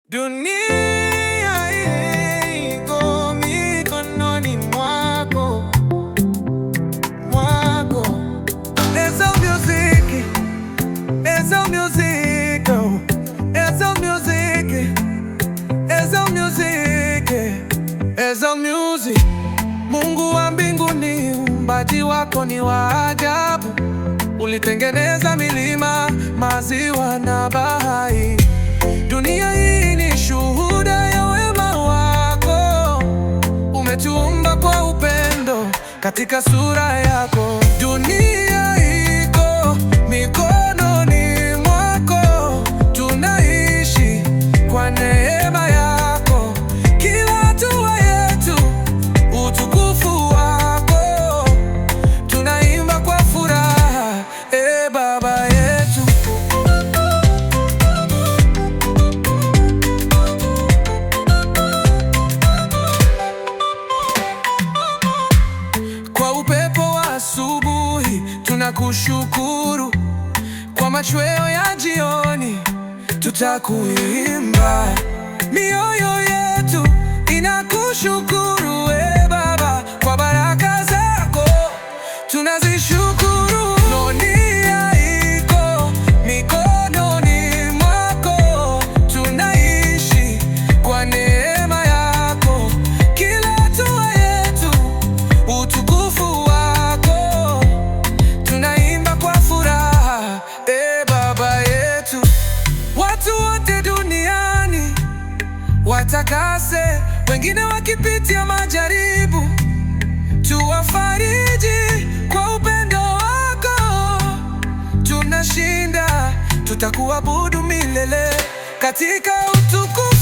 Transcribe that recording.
Dunia iko mikononi mwako. Ezo Music, Ezo Music, Ezo Music, Ezo Music, Ezo Music. Mungu wa mbinguni, uumbaji wako ni wa ajabu. Ulitengeneza milima, maziwa na bahari. Dunia hii ni shuhuda ya wema wako. Umetuumba kwa upendo katika sura yako. Dunia iko mikononi mwako. Tunaishi kwa neema yako. Kila hatua yetu utukufu wako. Tunaimba kwa furaha, Baba yetu. Kwa upepo wa asubuhi tunakushukuru, kwa machweo ya jioni tutakuimba. Mioyo yetu inakushukuru, Baba, kwa baraka zako tunazishukuru. Dunia iko mikononi mwako. Tunaishi kwa neema yako. Kila hatua yetu utukufu wako. Tunaimba kwa furaha, Baba yetu. Watu wote duniani watakase, wengine wakipitia majaribu. Tuwafariji kwa upendo wako. Tunashinda, tutakuabudu milele katika utukufu